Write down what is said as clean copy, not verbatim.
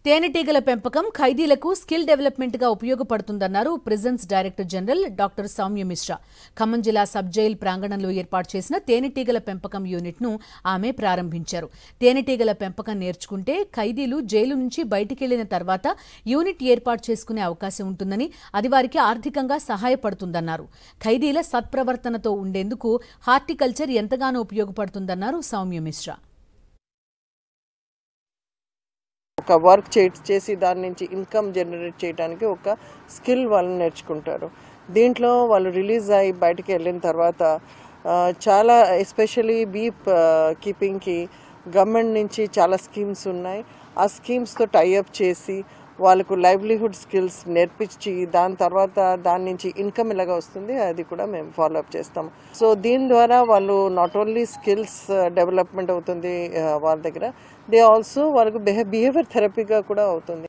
తేనెటీగల పెంపకం ఖైదీలకు skill development గా ఉపయోగపడుతుందన్నారు prisons director general doctor Soumya Mishra. Khammam జిల్లా సబ్ జైల్ ప్రాంగణంలో ఏర్పాటు చేసిన తేనెటీగల పెంపకం యూనిట్ ను ఆమె ప్రారంభించారు. తేనెటీగల పెంపకం నేర్చుకుంటే ఖైదీలు జైలు నుంచి బయటికెళ్లిన తర్వాత యూనిట్ ఏర్పాటు చేసుకునే అవకాశం ఉంటుందని, అది వారికి ఆర్థికంగా సహాయపడుతుందన్నారు. ఖైదీల సత్ప్రవర్తనతో ఉండేందుకు హార్టికల్చర్ ఎంతగానో ఉపయోగపడుతుందన్నారు సౌమ్య మిశ్రా. ఒక వర్క్ చేసి దాని నుంచి ఇన్కమ్ జనరేట్ చేయడానికి ఒక స్కిల్ వాళ్ళు నేర్చుకుంటారు. దీంట్లో వాళ్ళు రిలీజ్ అయ్యి బయటికి వెళ్ళిన తర్వాత చాలా ఎస్పెషలీ బీప్ కీపింగ్కి గవర్నమెంట్ నుంచి చాలా స్కీమ్స్ ఉన్నాయి. ఆ స్కీమ్స్తో టైఅప్ చేసి వాళ్ళకు లైవ్లీహుడ్ స్కిల్స్ నేర్పించి దాని తర్వాత దాని నుంచి ఇన్కమ్ ఎలాగా వస్తుంది అది కూడా మేము ఫాలోఅప్ చేస్తాము. సో దీని ద్వారా వాళ్ళు నాట్ ఓన్లీ స్కిల్స్ డెవలప్మెంట్ అవుతుంది వాళ్ళ దగ్గర, దే ఆల్సో వాళ్ళకు బిహేవియర్ థెరపీగా కూడా అవుతుంది.